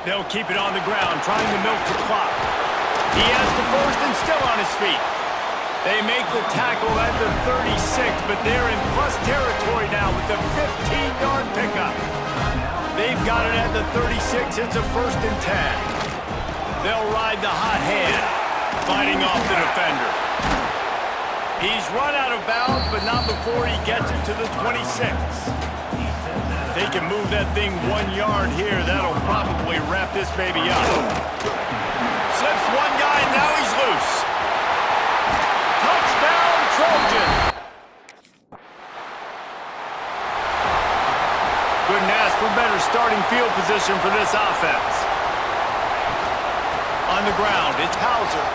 They'll keep it on the ground, trying to milk the clock. He has the first and still on his feet. They make the tackle at the 36, but they're in plus territory now with the 15-yard pickup. They've got it at the 36. It's a 1st and 10. They'll ride the hot hand, fighting off the defender. He's run out of bounds, but not before he gets it to the 26. If they can move that thing 1 yard here, that'll probably wrap this baby up. Slips one guy, and now he's loose. Touchdown, Trojan! Couldn't ask for better starting field position for this offense. On the ground, it's Hauser.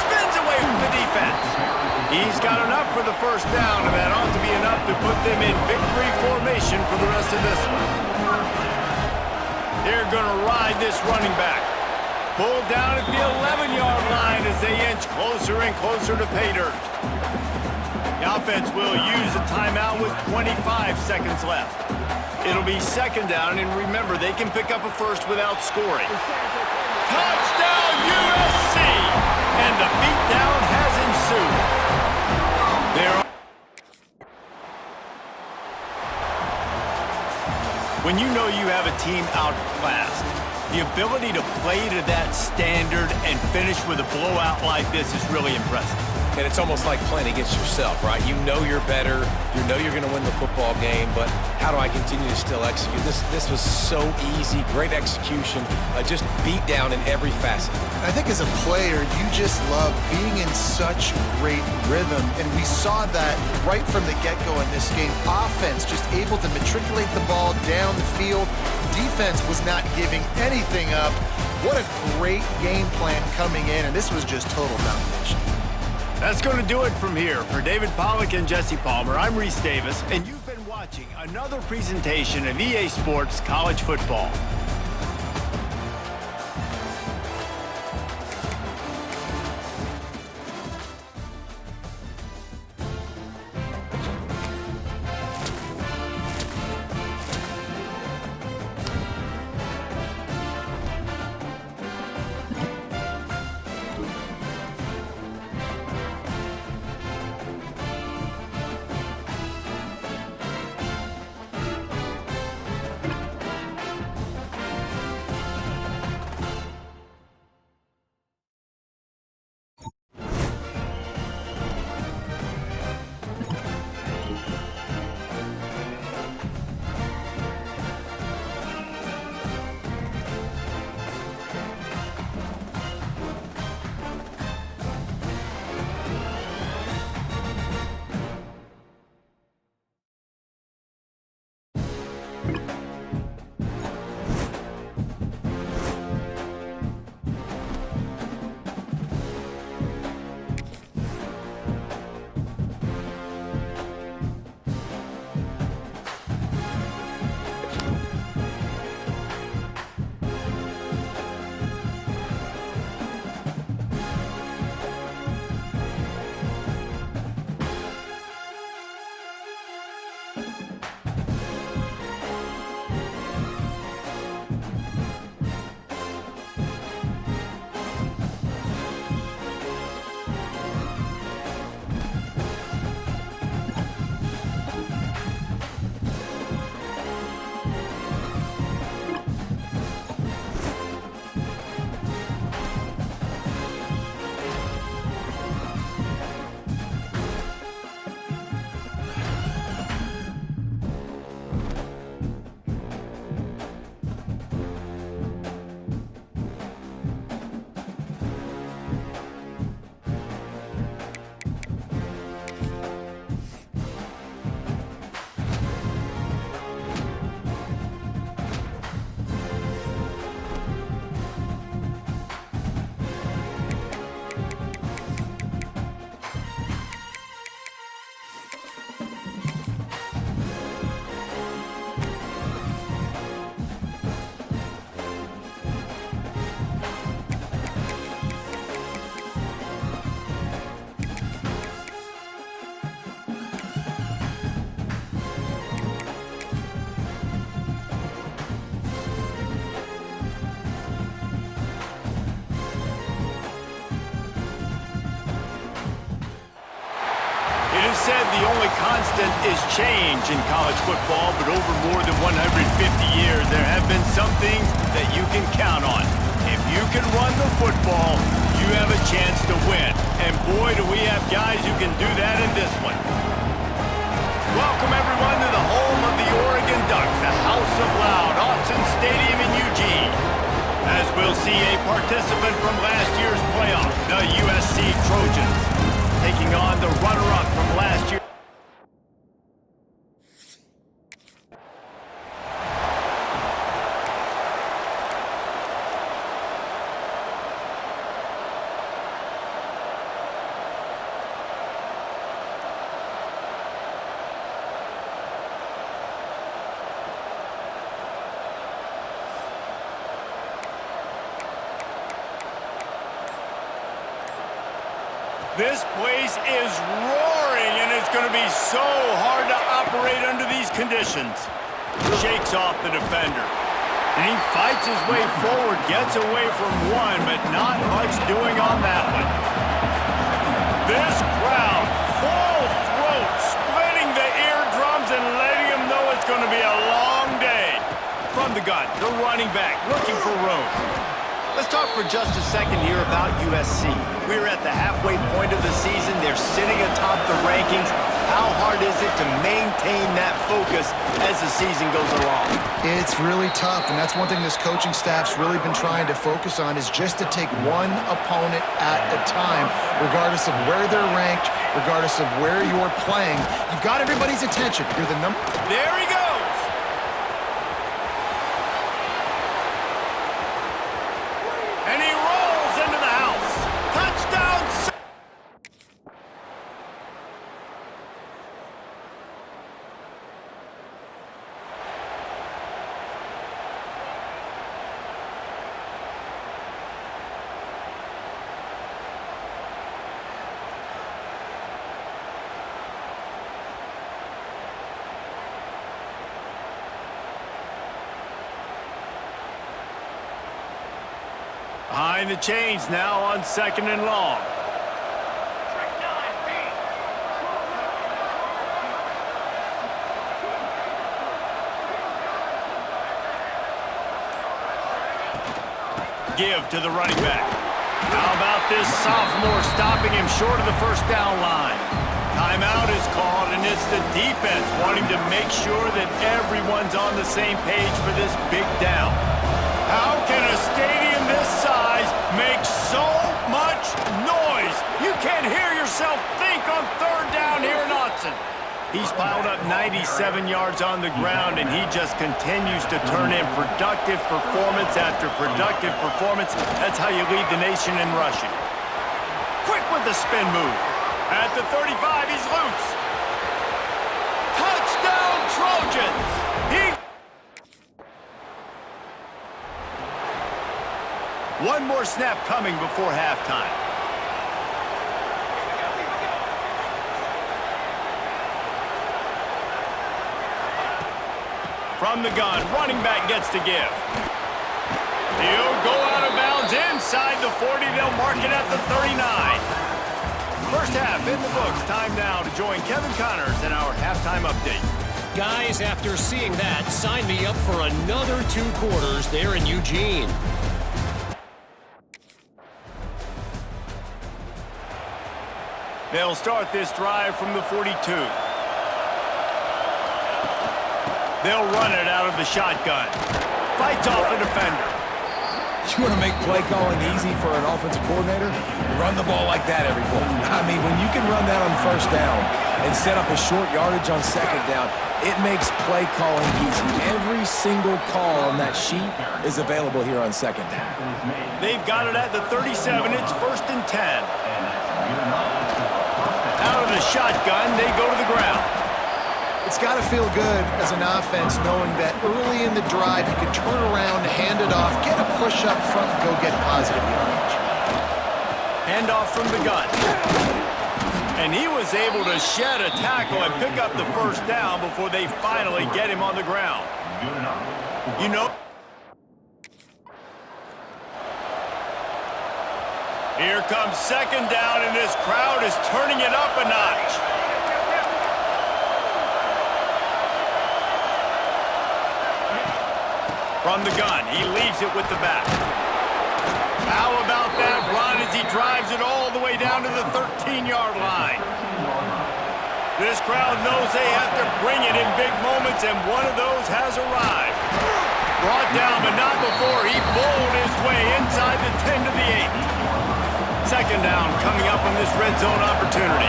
Spins away from the defense. He's got enough for the 1st down, and that ought to be enough to put them in victory formation for the rest of this one. They're going to ride this running back. Pulled down at the 11-yard line as they inch closer and closer to pay dirt. The offense will use a timeout with 25 seconds left. It'll be 2nd down, and remember, they can pick up a 1st without scoring. Touchdown, USC! And the beatdown has ensued. When you know you have a team outclassed, the ability to play to that standard and finish with a blowout like this is really impressive. And it's almost like playing against yourself, right? You know you're better. You know you're going to win the football game, but how do I continue to still execute? This was so easy, great execution, just beat down in every facet. I think as a player, you just love being in such great rhythm, and we saw that right from the get-go in this game. Offense just able to matriculate the ball down the field. Defense was not giving anything up. What a great game plan coming in, and this was just total domination. That's going to do it from here. For David Pollack and Jesse Palmer, I'm Reese Davis, and you've been watching another presentation of EA Sports College Football. the only constant is change in college football, but over more than 150 years, there have been some things that you can count on. If you can run the football, you have a chance to win. And boy, do we have guys who can do that in this one. Welcome, everyone, to the home of the Oregon Ducks, the House of Loud, Autzen Stadium in Eugene. As we'll see a participant from last year's playoff, the USC Trojans, taking on the runner-up from last year. This place is roaring, and it's going to be so hard to operate under these conditions. Shakes off the defender. And he fights his way forward, gets away from one, but not much doing on that one. This crowd, full throat, splitting the eardrums and letting him know it's going to be a long day. From the gun, the running back, looking for room. Let's talk for just a second here about USC. We're at the halfway point of the season. They're sitting atop the rankings. How hard is it to maintain that focus as the season goes along? It's really tough, and that's one thing this coaching staff's really been trying to focus on is just to take one opponent at a time, regardless of where they're ranked, regardless of where you're playing. You've got everybody's attention. You're the number. There he goes. And he rolls into the house. Touchdown. Behind the chains now on 2nd and long. Give to the running back. How about this sophomore stopping him short of the first down line? Timeout is called, and it's the defense wanting to make sure that everyone's on the same page for this big down. How can a stadium this size make so much noise? You can't hear yourself think on 3rd down here in Autzen. He's piled up 97 yards on the ground, and he just continues to turn in productive performance after productive performance. That's how you lead the nation in rushing. Quick with the spin move. At the 35, he's loose. Touchdown, Trojans! One more snap coming before halftime. From the gun, running back gets to give. He'll go out of bounds inside the 40. They'll mark it at the 39. First half in the books. Time now to join Kevin Connors in our halftime update. Guys, after seeing that, sign me up for another 2 quarters there in Eugene. They'll start this drive from the 42. They'll run it out of the shotgun. Fights off a defender. You want to make play calling easy for an offensive coordinator? Run the ball like that every play. I mean, when you can run that on 1st down and set up a short yardage on 2nd down, it makes play calling easy. Every single call on that sheet is available here on 2nd down. They've got it at the 37. It's 1st and 10. Out of the shotgun, they go to the ground. It's got to feel good as an offense knowing that early in the drive you can turn around, hand it off, get a push up front, and go get positive yardage. Handoff from the gun. And he was able to shed a tackle and pick up the 1st down before they finally get him on the ground. You know, here comes 2nd down, and this crowd is turning it up a notch. From the gun, he leaves it with the back. How about that run as he drives it all the way down to the 13-yard line? This crowd knows they have to bring it in big moments, and one of those has arrived. Brought down, but not before he bowled his way inside the 10 to the 8. Second down coming up on this red zone opportunity.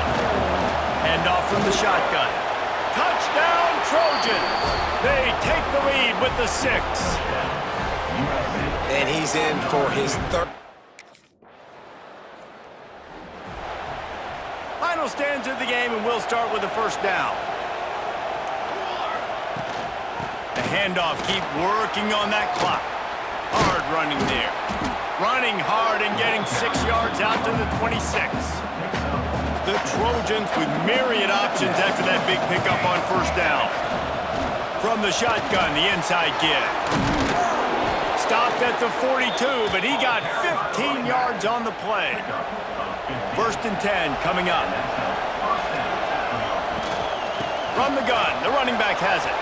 Handoff from the shotgun. Touchdown, Trojans! They take the lead with the 6. And he's in for his third. Final stands of the game, and we'll start with the first down. The handoff, keep working on that clock. Hard running there. Running hard and getting 6 yards out to the 26. The Trojans with myriad options after that big pickup on first down. From the shotgun, the inside give. Stopped at the 42, but he got 15 yards on the play. First and 10 coming up. From the gun, the running back has it.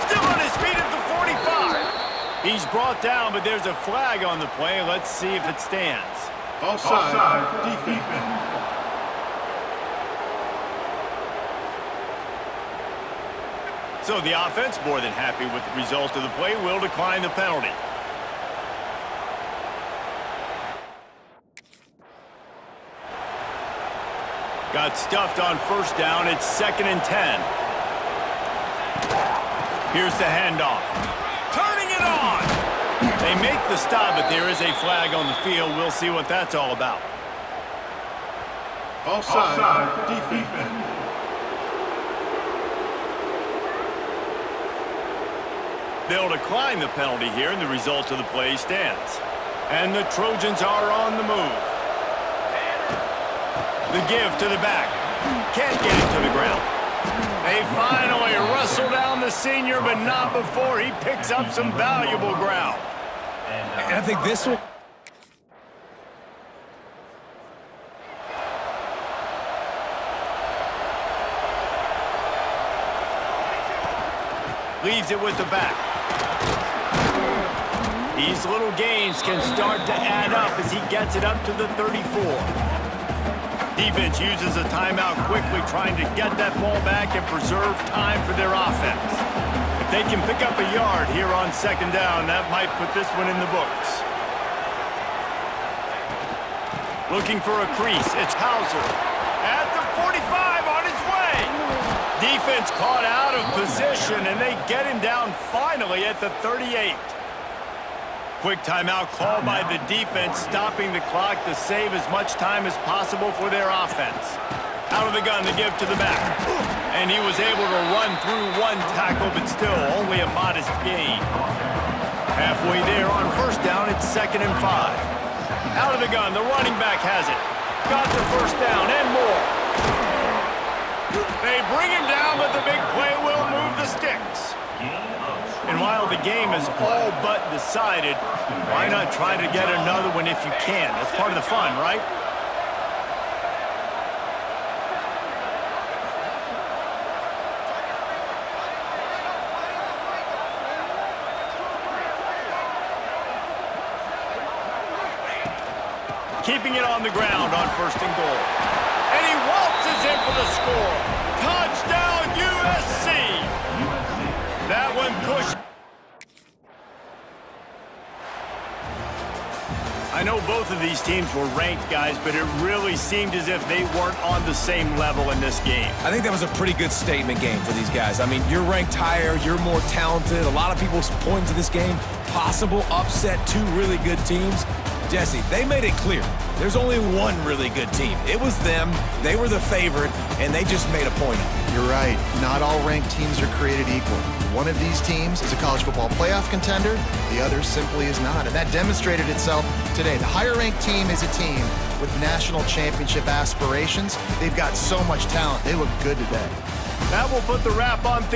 Still on his feet at the 45. He's brought down, but there's a flag on the play. Let's see if it stands. Offside, defense. So the offense, more than happy with the result of the play, will decline the penalty. Got stuffed on first down. It's 2nd and 10. Here's the handoff. Turning it on! They make the stop, but there is a flag on the field. We'll see what that's all about. Offside, defense. They'll decline the penalty here, and the result of the play stands. And the Trojans are on the move. The give to the back. Can't get it to the ground. They finally wrestle down the senior, but not before he picks up some valuable ground. And I think this will... Leaves it with the back. These little gains can start to add up as he gets it up to the 34. Defense uses a timeout quickly, trying to get that ball back and preserve time for their offense. If they can pick up a yard here on second down, that might put this one in the books. Looking for a crease, it's Hauser. At the 45 on his way. Defense caught out of position, and they get him down finally at the 38. Quick timeout called by the defense, stopping the clock to save as much time as possible for their offense. Out of the gun to give to the back. And he was able to run through one tackle, but still only a modest gain. Halfway there on first down, it's 2nd and 5. Out of the gun, the running back has it. Got the first down and more. They bring him down, but the big play will move the sticks. And while the game is all but decided, why not try to get another one if you can? That's part of the fun, right? Keeping it on the ground on 1st and goal. And he waltzes in for the score. Touchdown, USC! That one pushed. I know both of these teams were ranked, guys, but it really seemed as if they weren't on the same level in this game. I think that was a pretty good statement game for these guys. I mean, you're ranked higher, you're more talented. A lot of people point to this game, possible upset, 2 really good teams. Jesse, they made it clear. There's only one really good team. It was them. They were the favorite, and they just made a point of it. You're right. Not all ranked teams are created equal. One of these teams is a college football playoff contender. The other simply is not, and that demonstrated itself today. The higher-ranked team is a team with national championship aspirations. They've got so much talent. They look good today. That will put the wrap on things.